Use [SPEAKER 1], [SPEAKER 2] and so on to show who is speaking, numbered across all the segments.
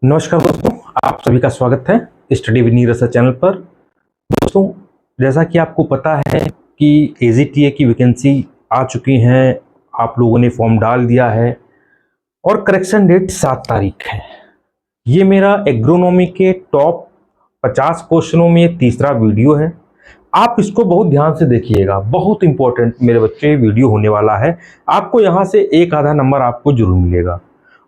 [SPEAKER 1] नमस्कार दोस्तों, आप सभी का स्वागत है study with Neeraj sir channel पर। दोस्तों, जैसा कि आपको पता है कि एजीटीए की वैकेंसी आ चुकी हैं, आप लोगों ने फॉर्म डाल दिया है और करेक्शन डेट 7 तारीख है। ये मेरा एग्रोनॉमी के टॉप 50 क्वेश्चनों में तीसरा वीडियो है। आप इसको बहुत ध्यान से देखिएगा, बहुत इंपॉर्टेंट मेरे बच्चे वीडियो होने वाला है। आपको यहाँ से एक आधा नंबर आपको जरूर मिलेगा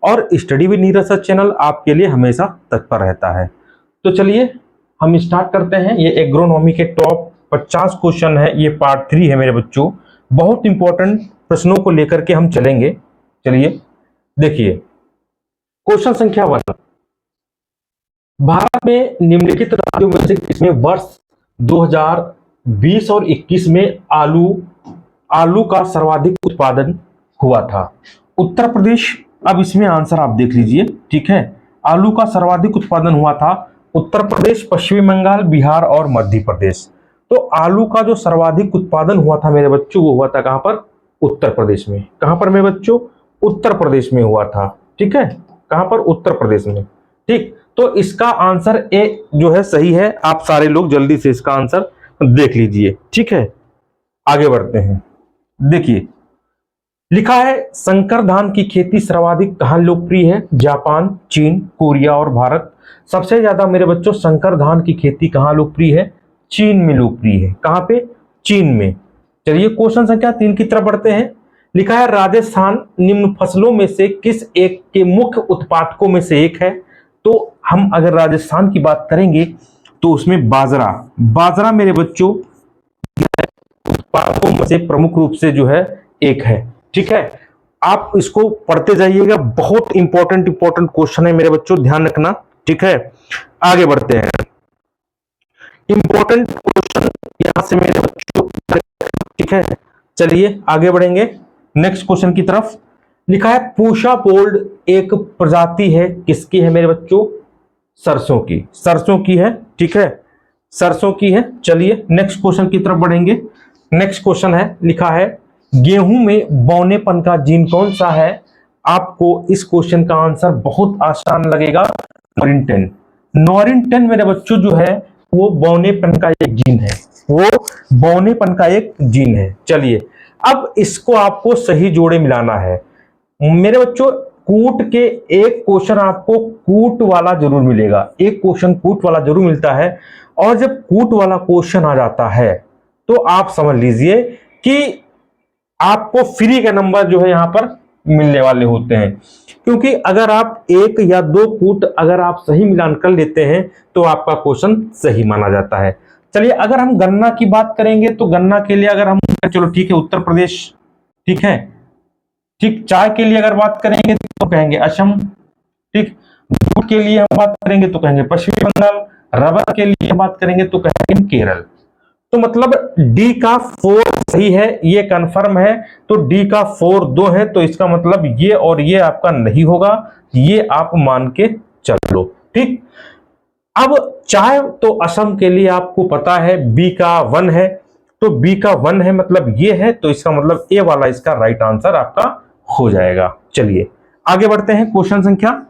[SPEAKER 1] और study with Neeraj sir channel आपके लिए हमेशा तत्पर रहता है। तो चलिए हम स्टार्ट करते हैं। ये एग्रोनॉमी के टॉप 50 क्वेश्चन है, ये पार्ट 3 है मेरे बच्चों। बहुत इंपॉर्टेंट प्रश्नों को लेकर के हम चलेंगे। चलिए देखिए, क्वेश्चन संख्या 1, भारत में निम्नलिखित राज्यों में से किसमें वर्ष 2020 और 21 में आलू का सर्वाधिक उत्पादन हुआ था? उत्तर प्रदेश। अब इसमें आंसर आप देख लीजिए, ठीक है। आलू का सर्वाधिक उत्पादन हुआ था उत्तर प्रदेश, पश्चिमी बंगाल, बिहार और मध्य प्रदेश। तो आलू का जो सर्वाधिक उत्पादन हुआ था मेरे बच्चों, वो हुआ था कहां पर? उत्तर प्रदेश में। कहां पर मेरे बच्चों? उत्तर प्रदेश में हुआ था, ठीक है। कहां पर? उत्तर प्रदेश में, ठीक। तो इसका आंसर ए जो है सही है। आप सारे लोग जल्दी से इसका आंसर देख लीजिए, ठीक है। आगे बढ़ते हैं। देखिए लिखा है, संकर धान की खेती सर्वाधिक कहां लोकप्रिय है? जापान, चीन, कोरिया और भारत। सबसे ज्यादा मेरे बच्चों संकर धान की खेती कहां लोकप्रिय है? चीन में लोकप्रिय है। कहां पे? चीन में। चलिए क्वेश्चन संख्या 3 की तरफ बढ़ते हैं। लिखा है, राजस्थान निम्न फसलों में से किस एक के मुख्य उत्पादकों में से एक है? तो हम अगर राजस्थान की बात करेंगे तो उसमें बाजरा मेरे बच्चों उत्पादकों में से प्रमुख रूप से जो है एक है, ठीक है। आप इसको पढ़ते जाइएगा, बहुत इंपॉर्टेंट क्वेश्चन है मेरे बच्चों, ध्यान रखना, ठीक है। आगे बढ़ते हैं। इंपॉर्टेंट क्वेश्चन यहां से मेरे बच्चों, ठीक है। चलिए आगे बढ़ेंगे नेक्स्ट क्वेश्चन की तरफ। लिखा है, पूषा बोल्ड एक प्रजाति है, किसकी है मेरे बच्चों? सरसों की है, ठीक है। सरसों की है। चलिए नेक्स्ट क्वेश्चन की तरफ बढ़ेंगे। नेक्स्ट क्वेश्चन है, लिखा है, गेहूं में बौनेपन का जीन कौन सा है? आपको इस क्वेश्चन का आंसर बहुत आसान लगेगा, नॉरिन 10 मेरे बच्चों जो है वो बौनेपन का एक जीन है, वो बौनेपन का एक जीन है। चलिए अब इसको आपको सही जोड़े मिलाना है मेरे बच्चों। कूट के एक क्वेश्चन आपको कूट वाला जरूर मिलेगा, एक क्वेश्चन कूट वाला जरूर मिलता है। और जब कूट वाला क्वेश्चन आ जाता है तो आप समझ लीजिए कि आपको फ्री का नंबर जो है यहां पर मिलने वाले होते हैं, क्योंकि अगर आप एक या दो कूट अगर आप सही मिलान कर लेते हैं तो आपका क्वेश्चन सही माना जाता है। चलिए अगर हम गन्ना की बात करेंगे तो गन्ना के लिए अगर हम, चलो ठीक है, उत्तर प्रदेश, ठीक है, ठीक। चाय के लिए अगर बात करेंगे तो कहेंगे असम, ठीक। जूट के लिए हम बात करेंगे तो कहेंगे पश्चिमी बंगाल, रबर के लिए बात करेंगे तो कहेंगे केरल। तो मतलब डी का 4 सही है, ये कंफर्म है। तो डी का 4 2 है, तो इसका मतलब ये और ये आपका नहीं होगा, ये आप मान के चलो, ठीक। अब चाय तो असम के लिए आपको पता है बी का 1 है, तो बी का 1 है मतलब ये है, तो इसका मतलब ए वाला इसका राइट आंसर आपका हो जाएगा। चलिए आगे बढ़ते हैं। क्वेश्चन संख्या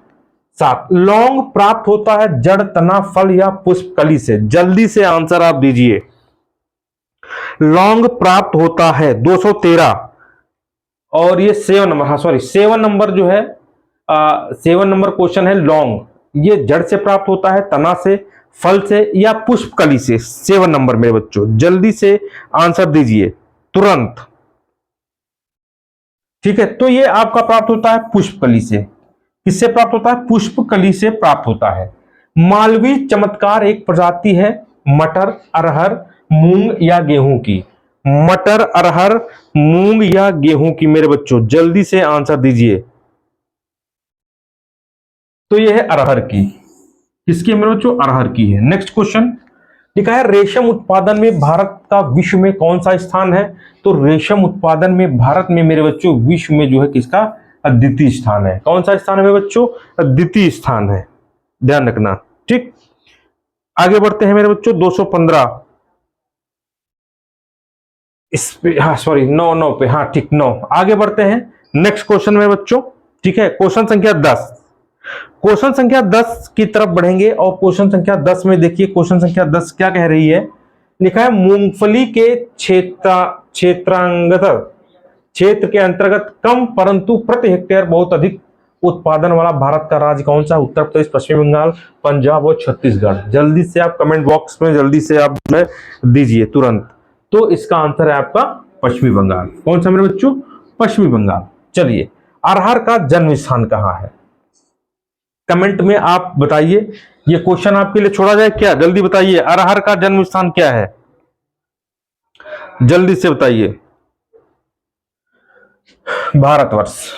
[SPEAKER 1] 7, लौंग प्राप्त होता है जड़, तना, फल या पुष्प कली से? जल्दी से आंसर आप दीजिए। लौंग प्राप्त होता है 213, और ये 7 नंबर, हाँ सॉरी 7 नंबर जो है 7 नंबर क्वेश्चन है। लौंग ये जड़ से प्राप्त होता है, तना से, फल से या पुष्प कली से? 7 नंबर मेरे बच्चों, जल्दी से आंसर दीजिए तुरंत, ठीक है। तो ये आपका प्राप्त होता है पुष्प कली से। किससे प्राप्त होता है? पुष्प कली से प्राप्त होता है। मालवी चमत्कार एक प्रजाति है मटर, अरहर, मूंग या गेहूं की? मटर, अरहर, मूंग या गेहूं की मेरे बच्चों, जल्दी से आंसर दीजिए। तो ये है अरहर की। किसकी मेरे बच्चों? अरहर की है। नेक्स्ट क्वेश्चन लिखा है, रेशम उत्पादन में भारत का विश्व में कौन सा स्थान है? तो रेशम उत्पादन में भारत में मेरे बच्चों विश्व में जो है किसका? द्वितीय स्थान है। कौन सा स्थान है मेरे बच्चों? द्वितीय स्थान है, ध्यान रखना, ठीक। आगे बढ़ते हैं मेरे बच्चों। 215 इस पे, हाँ सॉरी 9 पे, हाँ ठीक 9। आगे बढ़ते हैं नेक्स्ट क्वेश्चन में बच्चों, ठीक है। क्वेश्चन संख्या 10, क्वेश्चन संख्या 10 की तरफ बढ़ेंगे और क्वेश्चन संख्या 10 में देखिए, क्वेश्चन संख्या 10 क्या कह रही है। लिखा है मूंगफली के क्षेत्र के अंतर्गत कम परंतु प्रति हेक्टेयर बहुत अधिक उत्पादन वाला भारत का राज्य कौन सा। उत्तर प्रदेश, पश्चिम बंगाल, पंजाब और छत्तीसगढ़। जल्दी से आप कमेंट बॉक्स में जल्दी से आप दीजिए तुरंत। तो इसका आंसर है आपका पश्चिमी बंगाल। कौन सा मेरे बच्चों? पश्चिमी बंगाल। चलिए, अरहर का जन्म स्थान कहां है? कमेंट में आप बताइए। ये क्वेश्चन आपके लिए छोड़ा जाए क्या? जल्दी बताइए, अरहर का जन्म स्थान क्या है? जल्दी से बताइए। भारतवर्ष।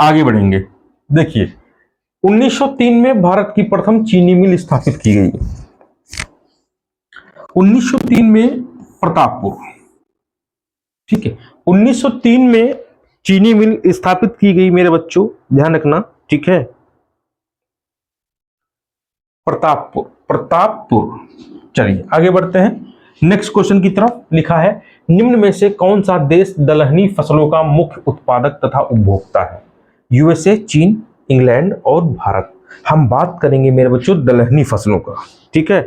[SPEAKER 1] आगे बढ़ेंगे। देखिए, 1903 में भारत की प्रथम चीनी मिल स्थापित की गई। 1903 में प्रतापपुर, ठीक है, 1903 में चीनी मिल स्थापित की गई मेरे बच्चों, ध्यान रखना, ठीक है। प्रतापपुर, प्रतापपुर। चलिए आगे बढ़ते हैं नेक्स्ट क्वेश्चन की तरफ। लिखा है निम्न में से कौन सा देश दलहनी फसलों का मुख्य उत्पादक तथा उपभोक्ता है? यूएसए, चीन, इंग्लैंड और भारत। हम बात करेंगे मेरे बच्चों दलहनी फसलों का, ठीक है।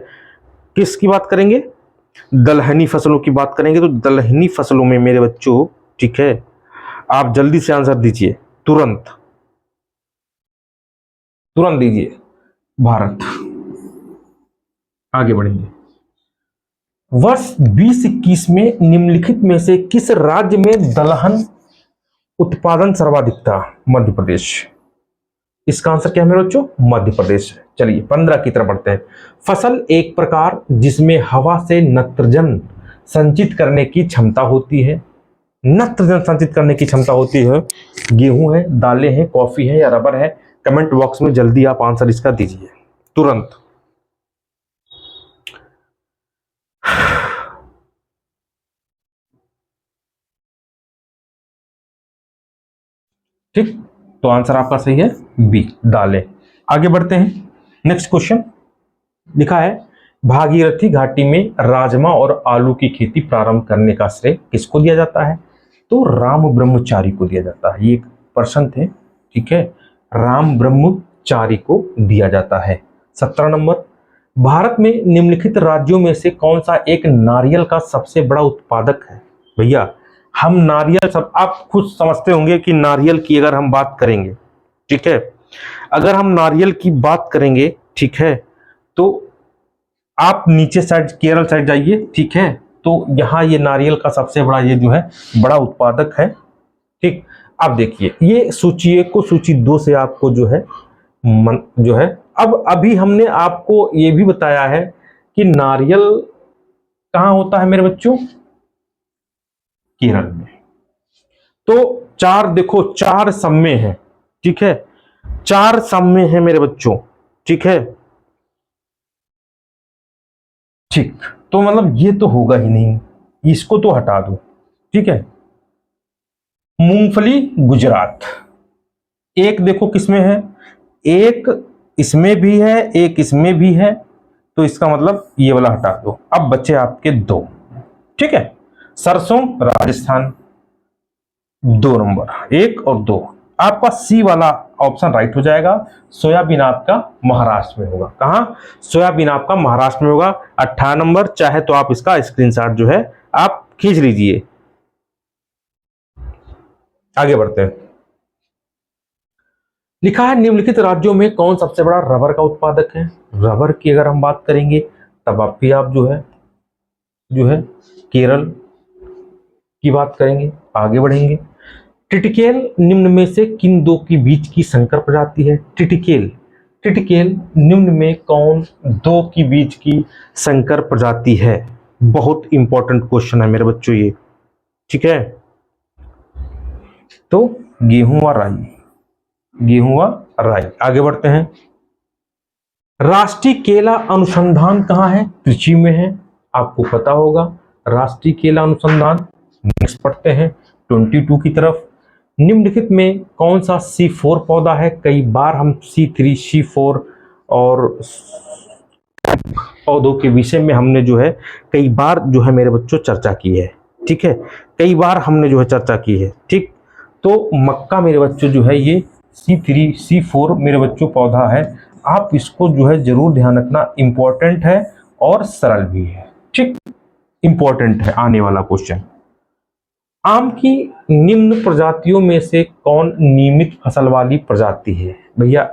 [SPEAKER 1] किसकी बात करेंगे? दलहनी फसलों की बात करेंगे। तो दलहनी फसलों में मेरे बच्चों, ठीक है, आप जल्दी से आंसर दीजिए, तुरंत तुरंत दीजिए। भारत। आगे बढ़ेंगे। वर्ष 2021 में निम्नलिखित में से किस राज्य में दलहन उत्पादन सर्वाधिक था? मध्य प्रदेश। इसका आंसर क्या है मेरे बच्चों? मध्य प्रदेश। चलिए 15 की तरफ बढ़ते हैं। फसल एक प्रकार जिसमें हवा से नत्रजन संचित करने की क्षमता होती है। नत्रजन संचित करने की क्षमता होती है। गेहूं है, दालें हैं, कॉफी है या रबर है? कमेंट बॉक्स में जल्दी आप आंसर इसका दीजिए तुरंत। ठीक, तो आंसर आपका सही है बी, दालें। आगे बढ़ते हैं नेक्स्ट क्वेश्चन। लिखा है भागीरथी घाटी में राजमा और आलू की खेती प्रारंभ करने का श्रेय किसको दिया जाता है? तो राम ब्रह्मचारी को दिया जाता है। ये एक पर्सन थे, ठीक है, राम ब्रह्मचारी को दिया जाता है। 17 नंबर, भारत में निम्नलिखित राज्यों में से कौन सा एक नारियल का सबसे बड़ा उत्पादक है? भैया हम नारियल, सब आप खुद समझते होंगे कि नारियल की अगर हम बात करेंगे, ठीक है, अगर हम नारियल की बात करेंगे, ठीक है, तो आप नीचे साइड केरल साइड जाइए, ठीक है, तो यहां ये नारियल का सबसे बड़ा ये जो है बड़ा उत्पादक है। ठीक, अब देखिए ये सूची 1 को सूची 2 से आपको जो है जो है, अब अभी हमने आपको ये भी बताया है कि नारियल कहां होता है मेरे बच्चों? केरल में। तो 4 देखो, 4 सम में है, ठीक है, 4 सम में है मेरे बच्चों, ठीक है। ठीक, तो मतलब ये तो होगा ही नहीं, इसको तो हटा दो, ठीक है। मूंगफली गुजरात, एक देखो किसमें है, एक इसमें भी है, एक इसमें भी है, तो इसका मतलब ये वाला हटा दो। अब बचे आपके 2, ठीक है। सरसों राजस्थान, 2 नंबर, 1 और 2। आपका सी वाला ऑप्शन राइट हो जाएगा। सोयाबीन आपका महाराष्ट्र में होगा। कहां? सोयाबीन आपका महाराष्ट्र में होगा। 18 नंबर, चाहे तो आप इसका स्क्रीनशॉट जो है आप खींच लीजिए। आगे बढ़ते हैं। लिखा है निम्नलिखित राज्यों में कौन सबसे बड़ा रबर का उत्पादक है? रबर की अगर हम बात करेंगे तब आप जो है केरल की बात करेंगे। आगे बढ़ेंगे। टिटिकेल निम्न में से किन 2 की बीज की संकर प्रजाति है? टिटिकेल, टिटिकेल निम्न में कौन 2 की बीज की संकर प्रजाति है? बहुत इंपॉर्टेंट क्वेश्चन है मेरे बच्चों ये, ठीक है। तो गेहूं व राई, गेहूं व राई। आगे बढ़ते हैं। राष्ट्रीय केला अनुसंधान कहां है? त्रिची में है, आपको पता होगा राष्ट्रीय केला अनुसंधान। नेक्स्ट पढ़ते हैं 22 की तरफ। निम्नलिखित में कौन सा C4 पौधा है? कई बार हम C3, C4 और पौधों के विषय में हमने जो है कई बार जो है मेरे बच्चों चर्चा की है, ठीक है, कई बार हमने जो है चर्चा की है, ठीक। तो मक्का मेरे बच्चों जो है ये C3 C4 मेरे बच्चों पौधा है। आप इसको जो है जरूर ध्यान रखना, इंपॉर्टेंट है और सरल भी है। ठीक, इंपॉर्टेंट है आने वाला क्वेश्चन। आम की निम्न प्रजातियों में से कौन नियमित फसल वाली प्रजाति है? भैया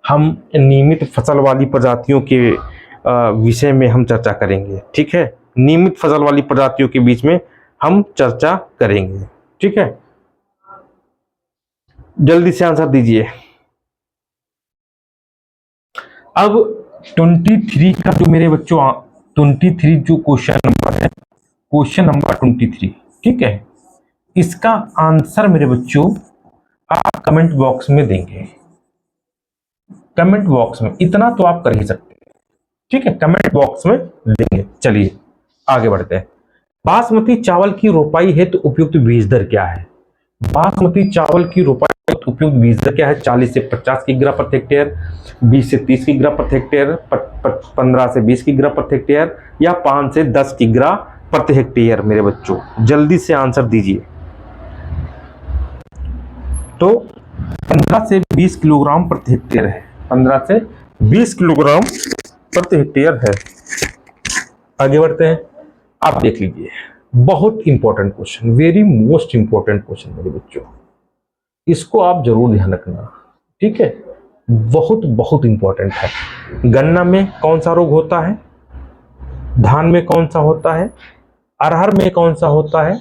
[SPEAKER 1] हम नियमित फसल वाली प्रजातियों के विषय में हम चर्चा करेंगे। ठीक है, नियमित फसल वाली प्रजातियों के बीच में हम चर्चा करेंगे। ठीक है, जल्दी से आंसर दीजिए। अब 23 का जो मेरे बच्चों 23 जो क्वेश्चन नंबर है, क्वेश्चन नंबर 23, ठीक है, इसका आंसर मेरे बच्चों आप कमेंट बॉक्स में देंगे। कमेंट बॉक्स में इतना तो आप कर ही सकते हैं। ठीक है, कमेंट बॉक्स में देंगे। चलिए आगे बढ़ते हैं। बासमती चावल की रोपाई हेतु उपयुक्त बीज दर क्या है? बासमती चावल की रोपाई हेतु उपयुक्त बीज दर क्या है? 40 से 50 किग्रा प्रति हेक्टेयर, 20 से 30 किग्रा प्रति हेक्टेयर, 15 से 20 किग्रा प्रति हेक्टेयर, या 5 से 10 किग्रा प्रति हेक्टेयर? मेरे बच्चों जल्दी से आंसर दीजिए। तो 15 से 20 किलोग्राम प्रति हेक्टेयर है। 15 से 20 किलोग्राम प्रति हेक्टेयर है। आगे बढ़ते हैं। आप देख लीजिए, बहुत important question, very most important question मेरे बच्चों, इसको आप जरूर ध्यान रखना। ठीक है, बहुत बहुत इंपॉर्टेंट है। गन्ना में कौन सा रोग होता है? धान में कौन सा होता है? अरहर में कौन सा होता है?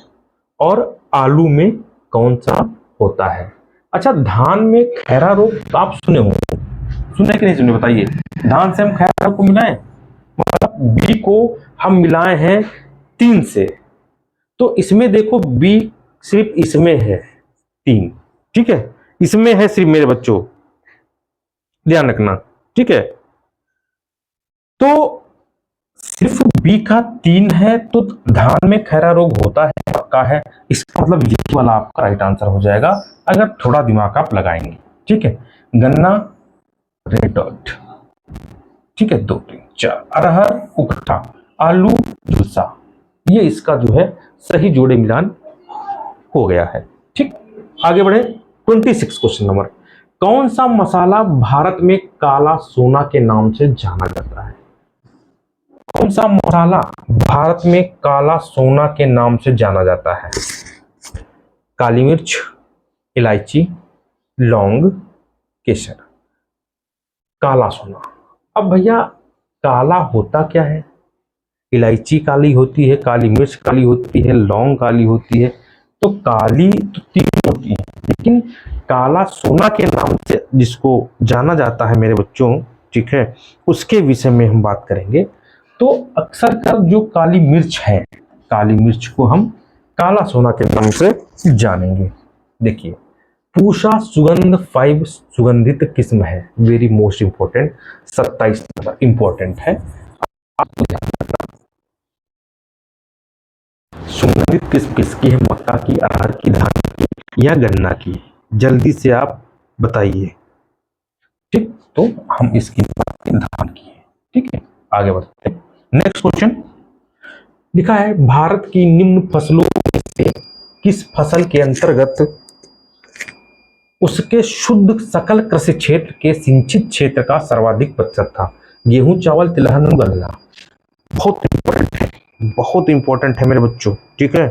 [SPEAKER 1] और आलू में कौन सा होता है? अच्छा, धान में खैरा रोग आप सुने हो, सुने कि नहीं सुने बताइए। धान से हम खैरा रोग को मिलाएं, मतलब बी को हम मिलाए हैं 3 से, तो इसमें देखो बी सिर्फ इसमें है 3। ठीक है, इसमें है सिर्फ मेरे बच्चों, ध्यान रखना। ठीक है, तो सिर्फ बी का 3 है, तो धान में खैरा रोग होता है, पक्का है। इसका मतलब ये वाला आपका राइट आंसर हो जाएगा अगर थोड़ा दिमाग आप लगाएंगे। ठीक है, गन्ना रेड डॉट, ठीक है, 2 3 4, अरहर उकट्ठा, आलू झुलसा, ये इसका जो है सही जोड़े मिलान हो गया है। ठीक, आगे बढ़े। 26 क्वेश्चन नंबर, कौन सा मसाला भारत में काला सोना के नाम से जाना जाता है? कौन सा मसाला भारत में काला सोना के नाम से जाना जाता है? काली मिर्च, इलायची, लौंग, केसर। काला सोना। अब भैया काला होता क्या है? इलायची काली होती है, काली मिर्च काली होती है, लौंग काली होती है, तो काली तो 3 होती है, लेकिन काला सोना के नाम से जिसको जाना जाता है मेरे बच्चों, ठीक है, उसके विषय में हम बात करेंगे। तो अक्सर कर जो काली मिर्च है, काली मिर्च को हम काला सोना के नाम से जानेंगे। देखिए, पूषा सुगंध 5 सुगंधित किस्म है, very most important, 27 number important है, आपको ध्यान रखना। सुगंधित किस्म किसकी है? मक्का की, अरहर की, धान की या गन्ना की? जल्दी से आप बताइए। ठीक, तो हम इसकी बात करें धान की है। ठीक है, आगे बढ़ते हैं। नेक्स्ट क्वेश्चन लिखा है, भारत की निम्न फसलों में से किस फसल के अंतर्गत उसके शुद्ध सकल कृषि क्षेत्र के सिंचित क्षेत्र का सर्वाधिक प्रतिशत था? गेहूं, चावल, तिलहन, गन्ना। बहुत इंपॉर्टेंट है, बहुत इंपॉर्टेंट है मेरे बच्चों। ठीक है,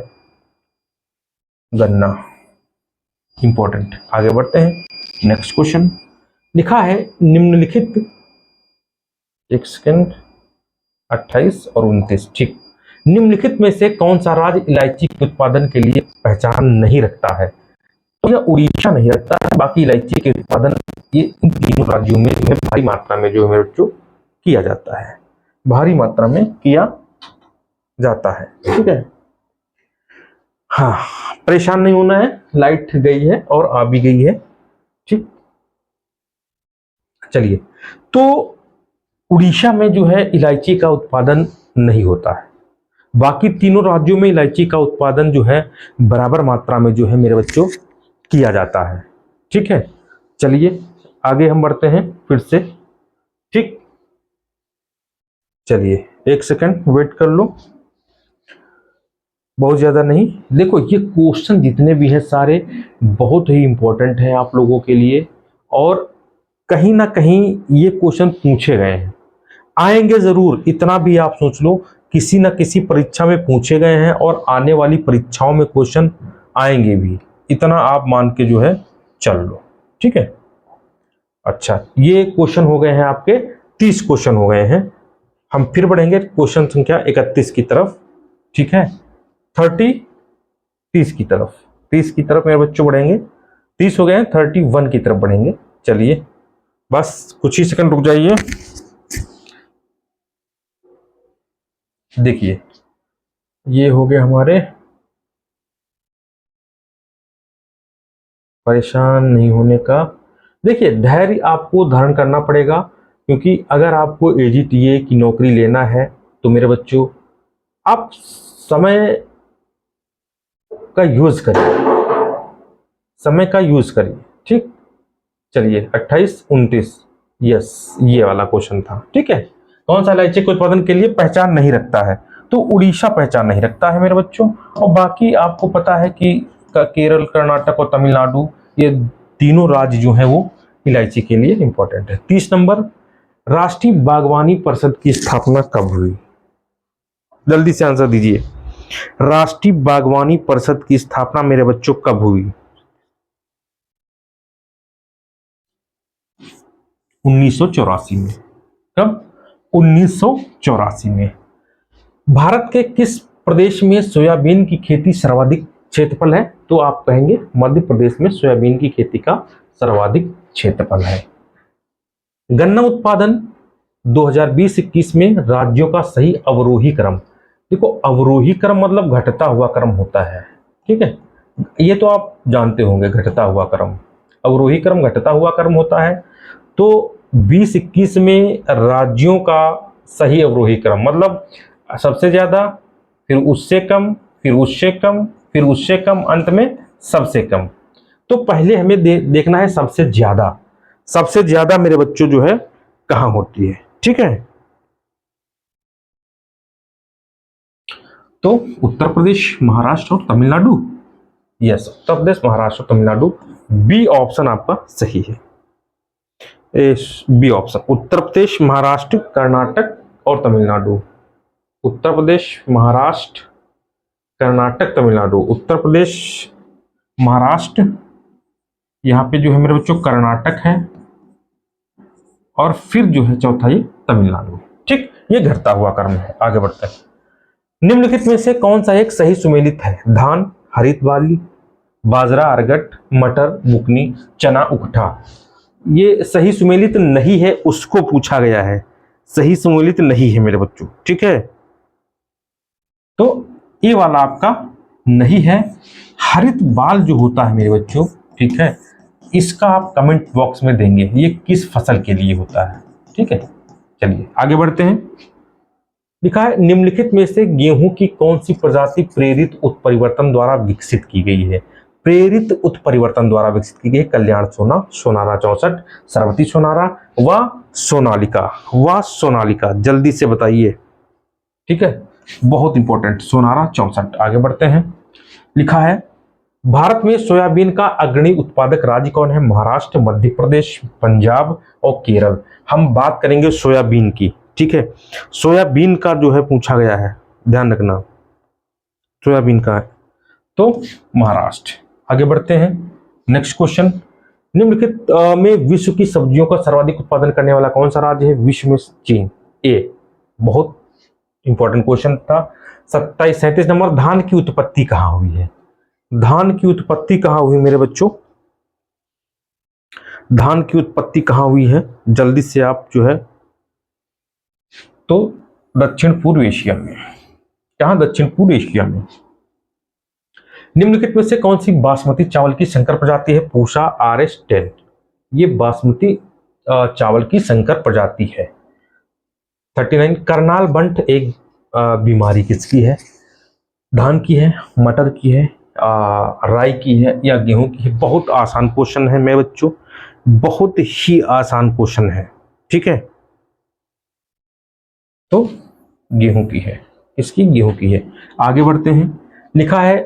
[SPEAKER 1] गन्ना इंपॉर्टेंट। आगे बढ़ते हैं। नेक्स्ट क्वेश्चन लिखा है, निम्नलिखित, एक सेकंड, 28 और 29, ठीक, निम्नलिखित में से कौन सा राज्य इलायची के उत्पादन के लिए पहचान नहीं रखता है? तो यह उड़ीसा नहीं रखता है, बाकी इलायची के उत्पादन ये इन तीनों राज्यों में जो है भारी मात्रा में जो है मेरे बच्चों किया जाता है, भारी मात्रा में किया जाता है। ठीक है, हाँ, परेशान नहीं होना है, लाइट गई है और आ भी गई है। ठीक, चलिए, तो उड़ीसा में जो है इलायची का उत्पादन नहीं होता है, बाकी तीनों राज्यों में इलायची का उत्पादन जो है बराबर मात्रा में जो है मेरे बच्चों किया जाता है। ठीक है, चलिए आगे हम बढ़ते हैं फिर से। ठीक, चलिए एक सेकंड वेट कर लो। बहुत ज़्यादा नहीं। देखो ये क्वेश्चन जितने भी हैं सारे बहुत ही इंपॉर्टेंट हैं आप लोगों के लिए, और कहीं ना कहीं ये क्वेश्चन पूछे गए हैं, आएंगे ज़रूर, इतना भी आप सोच लो, किसी न किसी परीक्षा में पूछे गए हैं और आने वाली परीक्षाओं में क्वेश्चन आएंगे भी, इतना आप मान के जो है चल लो। ठीक है, अच्छा ये क्वेश्चन हो गए हैं आपके, 30 क्वेश्चन हो गए हैं। हम फिर बढ़ेंगे क्वेश्चन संख्या 31 की तरफ। ठीक है, 30 की तरफ, 30 की तरफ मेरे बच्चों बढ़ेंगे। 30 हो गए हैं, 31 की तरफ बढ़ेंगे। चलिए बस कुछ ही सेकंड रुक जाइए। देखिए ये हो गए हमारे, परेशान नहीं होने का, देखिए धैर्य आपको धारण करना पड़ेगा, क्योंकि अगर आपको एजीटीए की नौकरी लेना है तो मेरे बच्चों आप समय का यूज करिए, समय का यूज करिए। ठीक, चलिए 28 29, यस ये वाला क्वेश्चन था। ठीक है, कौन सा इलायची के उत्पादन के लिए पहचान नहीं रखता है? तो उड़ीसा पहचान नहीं रखता है मेरे बच्चों, और बाकी आपको पता है कि केरल, कर्नाटक और तमिलनाडु, ये तीनों राज्य जो हैं वो इलायची के लिए इंपॉर्टेंट है। 30 नंबर, राष्ट्रीय बागवानी परिषद की स्थापना कब हुई? जल्दी से आंसर दीजिए। राष्ट्रीय बागवानी परिषद की स्थापना मेरे बच्चों कब हुई? 1984 में। कब? 1984 में। भारत के किस प्रदेश में सोयाबीन की खेती सर्वाधिक क्षेत्रफल है? तो आप कहेंगे मध्य प्रदेश में सोयाबीन की खेती का सर्वाधिक क्षेत्रफल है। गन्ना उत्पादन 2020-21 में राज्यों का सही अवरोही क्रम, देखो अवरोही क्रम मतलब घटता हुआ क्रम होता है। ठीक है, ये तो आप जानते होंगे, घटता हुआ क्रम, अवरोही क्रम घटता हुआ क्रम होता है। तो 20-21 में राज्यों का सही अवरोही क्रम मतलब सबसे ज्यादा, फिर उससे कम, फिर उससे कम, फिर उससे कम, अंत में सबसे कम। तो पहले हमें देखना है सबसे ज्यादा, सबसे ज्यादा मेरे बच्चों जो है कहां होती है। ठीक है, तो उत्तर प्रदेश, महाराष्ट्र और Tamil Nadu, yes Uttar Pradesh, Maharashtra, Tamil Nadu, B option आपका सही है। बी ऑप्शन, उत्तर प्रदेश, महाराष्ट्र, कर्नाटक और तमिलनाडु। उत्तर प्रदेश, महाराष्ट्र, कर्नाटक, तमिलनाडु। उत्तर प्रदेश, महाराष्ट्र, यहाँ पे जो है मेरे बच्चों कर्नाटक है, और फिर जो है चौथा ये तमिलनाडु। ठीक, ये घटता हुआ क्रम है। आगे बढ़ते हैं। निम्नलिखित में से कौन सा एक सही सुमेलित है? धान, हरित बाली, बाजरा, अरगट, मटर, बुकनी, चना, उखठा। ये सही सुमेलित नहीं है, उसको पूछा गया है, सही सुमेलित नहीं है मेरे बच्चों। ठीक है, तो ये वाला आपका नहीं है। हरित बाल जो होता है मेरे बच्चों, ठीक है, इसका आप कमेंट बॉक्स में देंगे ये किस फसल के लिए होता है। ठीक है, चलिए आगे बढ़ते हैं। लिखा है निम्नलिखित में से गेहूं की कौन सी प्रजाति प्रेरित उत्परिवर्तन द्वारा विकसित की गई है? प्रेरित उत्परिवर्तन द्वारा विकसित की गई? कल्याण सोना, सोनारा 64, सरवती सोनारा व सोनालिका, व सोनालिका, जल्दी से बताइए। ठीक है, बहुत इंपॉर्टेंट, सोनारा 64। आगे बढ़ते हैं। लिखा है भारत में सोयाबीन का अग्रणी उत्पादक राज्य कौन है? महाराष्ट्र, मध्य प्रदेश, पंजाब और केरल। हम बात करेंगे सोयाबीन की। ठीक है, सोयाबीन का जो है पूछा गया है, ध्यान रखना, सोयाबीन का है तो महाराष्ट्र। आगे बढ़ते हैं, नेक्स्ट क्वेश्चन। निम्नलिखित में विश्व की सब्जियों का सर्वाधिक उत्पादन करने वाला कौन सा राज्य है? विश्व में चीन। ए, बहुत इंपॉर्टेंट क्वेश्चन था। 37 नंबर, धान की उत्पत्ति कहां हुई है? धान की उत्पत्ति कहां हुई मेरे बच्चों? धान की उत्पत्ति कहां हुई है? जल्दी से आप जो है, तो दक्षिण पूर्व एशिया में। कहां? दक्षिण पूर्व एशिया में। निम्नलिखित में से कौन सी बासमती चावल की संकर प्रजाति है? पूषा RS10। ये बासमती चावल की संकर प्रजाति है। 39, करनाल बंट एक बीमारी किसकी है? धान की है, मटर की है, राई की है या गेहूं की है? बहुत आसान क्वेश्चन है मेरे बच्चों, बहुत ही आसान क्वेश्चन है। ठीक है, तो गेहूं की है। इसकी गेहूं की है। आगे बढ़ते हैं। लिखा है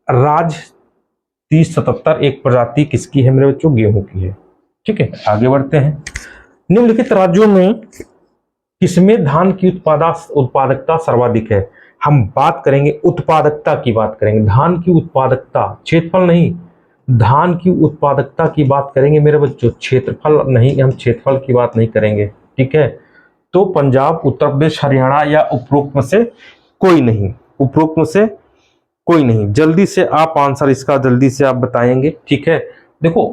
[SPEAKER 1] राज 3077 एक प्रजाति किसकी है मेरे बच्चों? गेहूं की है। ठीक है, आगे बढ़ते हैं। निम्नलिखित राज्यों में किसमें धान की उत्पादकता सर्वाधिक है? हम बात करेंगे उत्पादकता की, बात करेंगे धान की उत्पादकता, क्षेत्रफल नहीं, धान की उत्पादकता की बात करेंगे मेरे बच्चों, क्षेत्रफल नहीं, हम क्षेत्रफल की बात नहीं करेंगे। ठीक है, तो पंजाब, उत्तर प्रदेश, हरियाणा या उपरोक्त में से कोई नहीं, उपरोक्त में से कोई नहीं। जल्दी से आप आंसर इसका जल्दी से आप बताएंगे। ठीक है, देखो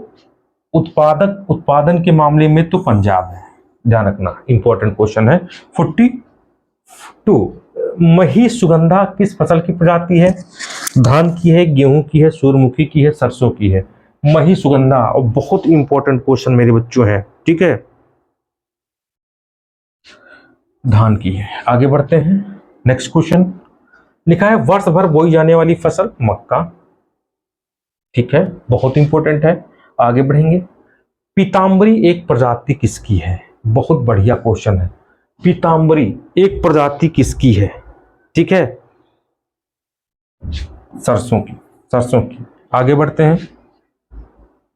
[SPEAKER 1] उत्पादन के मामले में तो पंजाब है, ध्यान रखना, इंपॉर्टेंट क्वेश्चन है। 42 मही सुगंधा किस फसल की प्रजाति है? धान की है, गेहूं की है, सूरजमुखी की है, सरसों की है? मही सुगंधा, और बहुत इंपॉर्टेंट क्वेश्चन मेरे बच्चों है। ठीक है, धान की है। आगे बढ़ते हैं, नेक्स्ट क्वेश्चन लिखा है वर्ष भर बोई जाने वाली फसल मक्का। ठीक है, बहुत इंपॉर्टेंट है। आगे बढ़ेंगे, पीताम्बरी एक प्रजाति किसकी है? बहुत बढ़िया क्वेश्चन है। पीताम्बरी एक प्रजाति किसकी है? ठीक है, सरसों की, सरसों की। आगे बढ़ते हैं,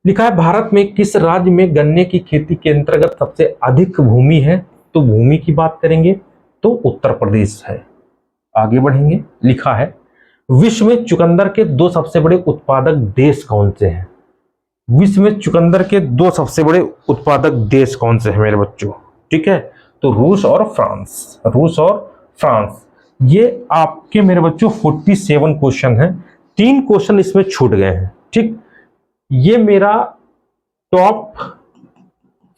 [SPEAKER 1] लिखा है भारत में किस राज्य में गन्ने की खेती के अंतर्गत सबसे अधिक भूमि है? तो भूमि की बात करेंगे तो उत्तर प्रदेश है। आगे बढ़ेंगे, लिखा है विश्व में चुकंदर के 2 सबसे बड़े उत्पादक देश कौन से हैं? विश्व में चुकंदर के 2 सबसे बड़े उत्पादक देश कौन से हैं मेरे बच्चों? ठीक है, तो रूस और फ्रांस, रूस और फ्रांस। ये आपके मेरे बच्चों 47 क्वेश्चन है, 3 क्वेश्चन इसमें छूट गए हैं। ठीक, ये मेरा टॉप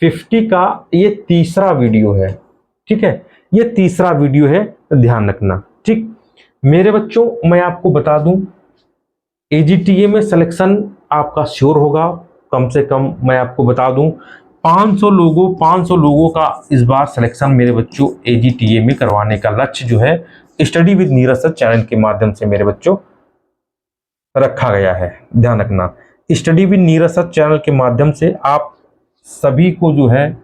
[SPEAKER 1] 50 का ये तीसरा वीडियो है। ठीक है, ये तीसरा वीडियो है, तो ध्यान रखना। ठीक मेरे बच्चों, मैं आपको बता दूं एजीटीए में सिलेक्शन आपका श्योर होगा। कम से कम मैं आपको बता दूं 500 लोगों का इस बार सिलेक्शन मेरे बच्चों एजीटीए में करवाने का लक्ष्य जो है study with Neeraj sir channel के माध्यम से मेरे बच्चों रखा गया है। ध्यान रखना, study with Neeraj sir channel के माध्यम से आप सभी को जो है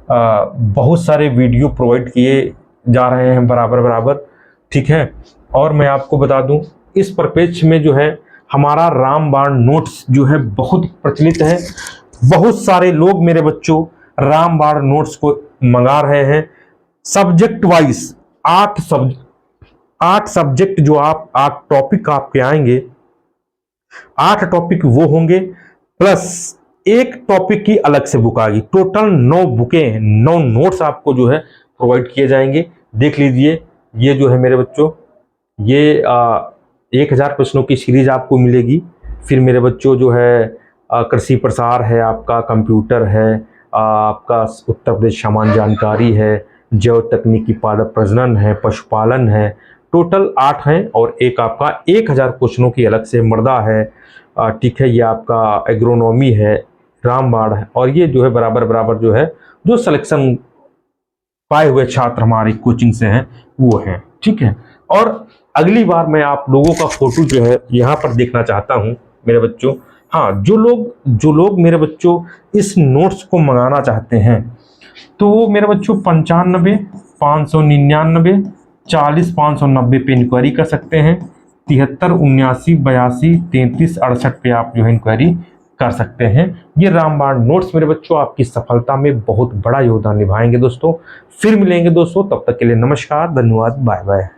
[SPEAKER 1] बहुत सारे वीडियो प्रोवाइड किए जा रहे हैं बराबर बराबर। ठीक है, और मैं आपको बता दूं इस परिप्रेक्ष्य में जो है हमारा रामबाण नोट्स जो है बहुत प्रचलित है। बहुत सारे लोग मेरे बच्चों रामबाण नोट्स को मंगा रहे हैं। सब्जेक्ट वाइज 8 सब्जेक्ट जो 8 टॉपिक आपके आएंगे, 8 टॉपिक वो होंगे प्लस एक टॉपिक की अलग से बुक आएगी। टोटल 9 बुकें, 9 नोट्स आपको जो है प्रोवाइड किए जाएंगे। देख लीजिए, ये जो है मेरे बच्चों ये 1000 प्रश्नों की सीरीज आपको मिलेगी। फिर मेरे बच्चों जो है कृषि प्रसार है, आपका कंप्यूटर है, आपका उत्तर प्रदेश सामान्य जानकारी है, जैव तकनीकी पादप प्रजनन है, पशुपालन है। टोटल 8 हैं और एक आपका 1000 क्वेश्चनों की अलग से मर्दा है। ठीक है, ये आपका एग्रोनॉमी है, रामबाण है, और ये जो है बराबर बराबर जो है जो सिलेक्शन पाए हुए छात्र हमारी कोचिंग से हैं वो हैं। ठीक है, और अगली बार मैं आप लोगों का फोटो जो है यहाँ पर देखना चाहता हूँ मेरे बच्चों। हाँ, जो लोग मेरे बच्चों इस नोट्स को मंगाना चाहते हैं तो वो मेरे बच्चों 95 599 40 590 पे इंक्वायरी कर सकते हैं। 73 79 82 33 68 पे आप जो है इंक्वायरी कर सकते हैं। ये रामबाण नोट्स मेरे बच्चों आपकी सफलता में बहुत बड़ा योगदान निभाएंगे दोस्तों। फिर मिलेंगे दोस्तों, तब तक के लिए नमस्कार, धन्यवाद, बाय बाय।